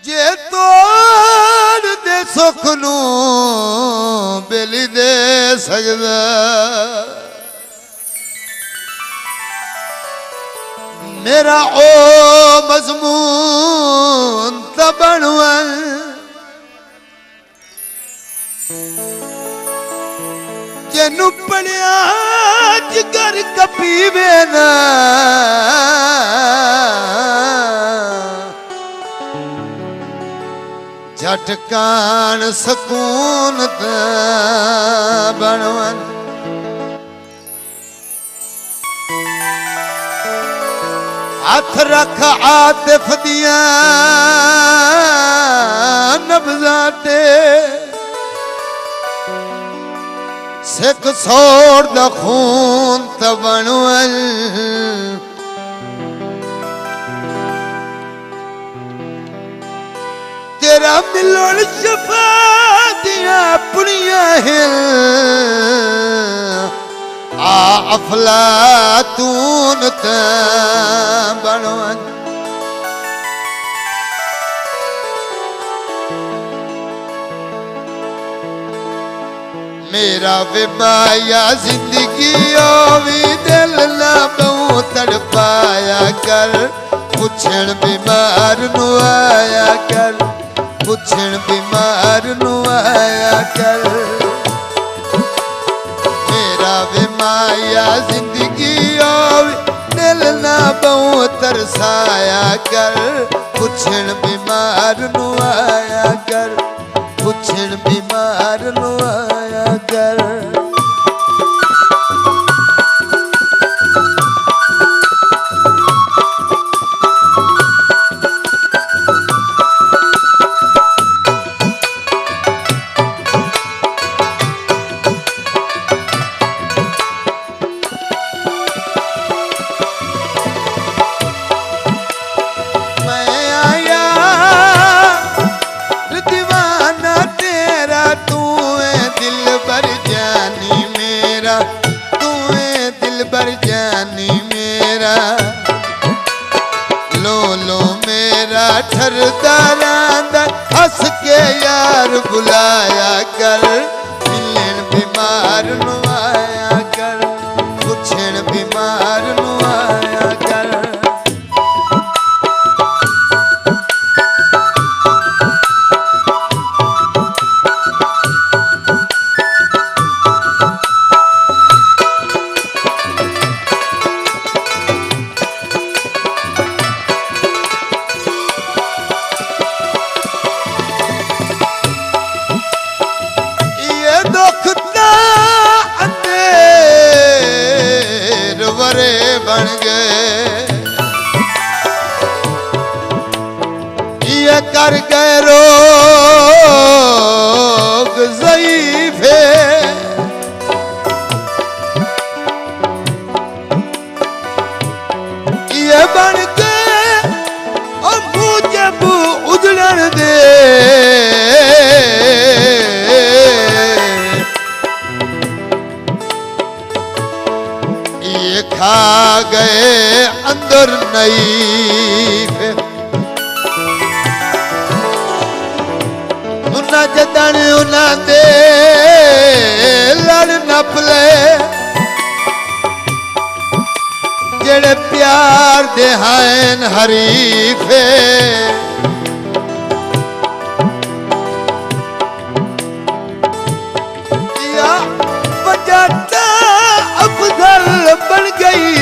जे तोड़ दे सुख नू बेली दे सकदा मेरा ओ मजमून तबणवा जेनू पढ़िया जिगर कपीवे ना झटकान सकून बनवन हाथ रख आतिफ दिया नब्ज़ाते सिक सोड़ दा खून तबणवन तेरा मिलन शफा दिया पुनिया हिल आ अफलातून बनवन मेरा बेमाया जिंदगी भी दिल ना बहु तड़पाया कर पुछण बीमार नु आया कर पुछण बीमार नु आया कर मेरा बेमाया जिंदगी दिल ना बहु तरसाया कर पुछण बीमार नु आया कर पुछण बीमार नु आया कर ठरदारांदा हंस के यार बुलाया कर मिलन बीमार नु आया कर पुछण बीमार नु आया कर बन गए ये कर गए रोग ज़ईफ़े ये बन गए और मुझे उजड़न दे खा गए अंदर नई उन्ना जदन उन्ना दे लड़ नपले जेड़े प्यार दे हैं हरीफे या बजाता अफजल बन गई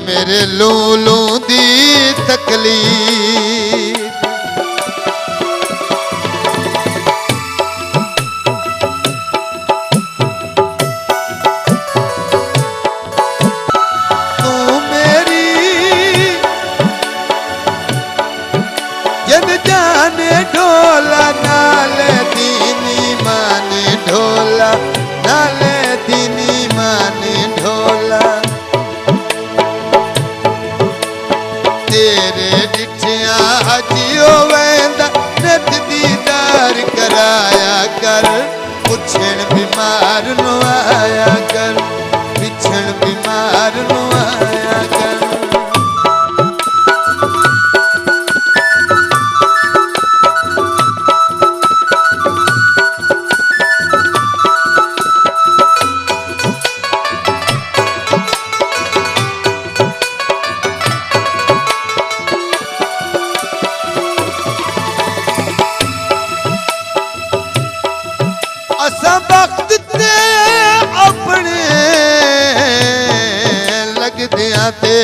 मेरे लूलू दी तकलीफ तू मेरी जन जाने ढोला नाले दीनी माने ढोला नाले दीनी माने ढोला तेरे डिठिया हजियो वेंदा नत दीदार कराया कर पुछण बीमार नु आया कर पिछण बीमार नु आया कर ते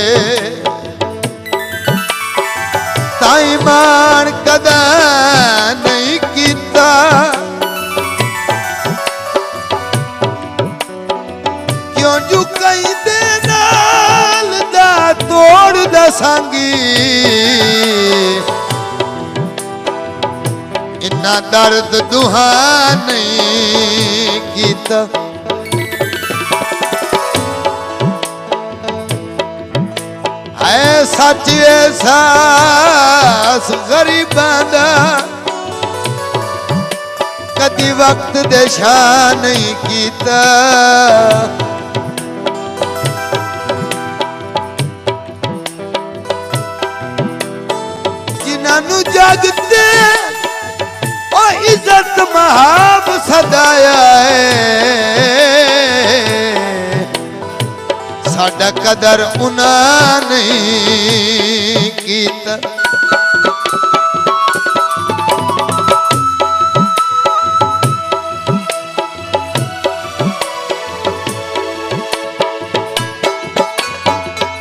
ताई मान कदा नहीं कीता क्यों जू कई दे नाल दा तोड़ दसांगी इन्ना दर्द दुहा नहीं कीता सच एहसास गरीबां दा कदी वक्त दे शान नहीं कीता जिन्हां नू जगते ओ इज्जत महाब सदाया साडा कदर उना नहीं कीता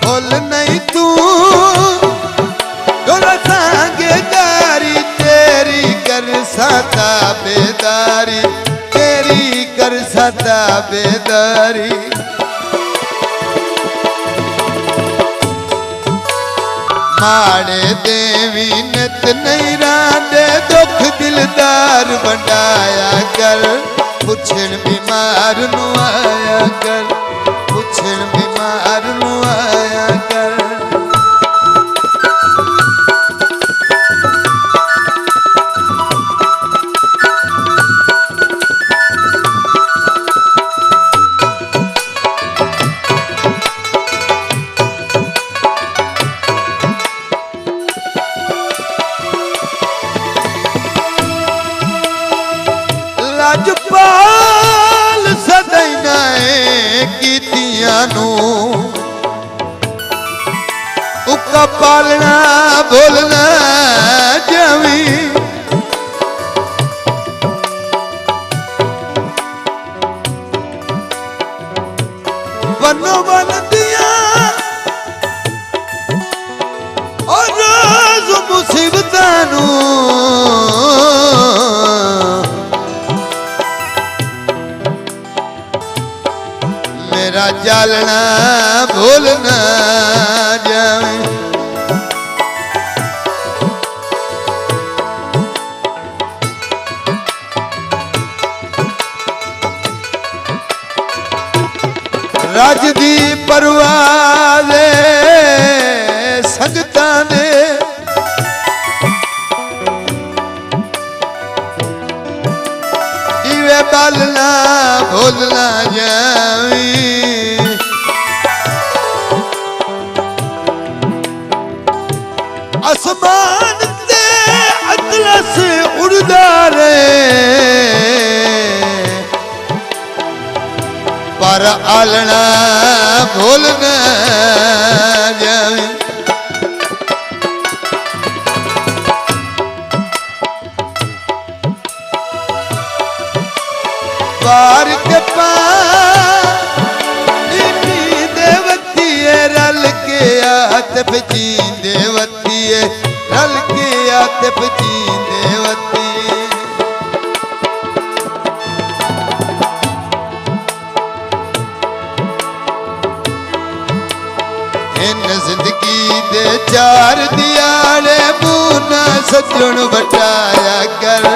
बोल नहीं तू सांगे गारी तेरी कर सता बेदारी तेरी कर सता बेदारी माड़े देवी नित नहीं रांदे दुख दिलदार बंडाया कर पुछण बीमार नू आया कर पुछण बीमार नू आया कर राजपाल सदैना कीतियां नू उका पालना बोलना जावी बनो बन दिया और रोज मुसीबतां नू मेरा जालना भूलना जाए राज दी परवाह संगतां ने इवे बालना भूलना जावी आसमान ते अतलस उड़दा रहे पर आलना भूलना जावे पार के पानी देवती रल के आत बची देवती रल के आत बची देवती इन जिंदगी दे चार दियाले बूना सजण बटाया कर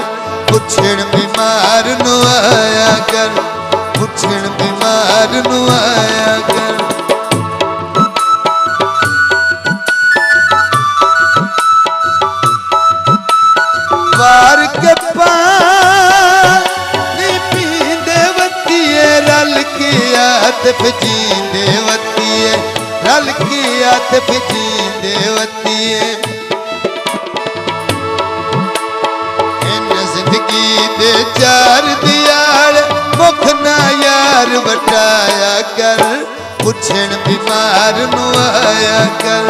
पुछण बीमार नू आया कर पुछण बीमार नू आया कर पार के पानी पींदेवती रल की आत पींदेवती रल की आत पींदेवती दे चार दियाल मुख ना यार बटाया कर पुछण बीमार नू आया कर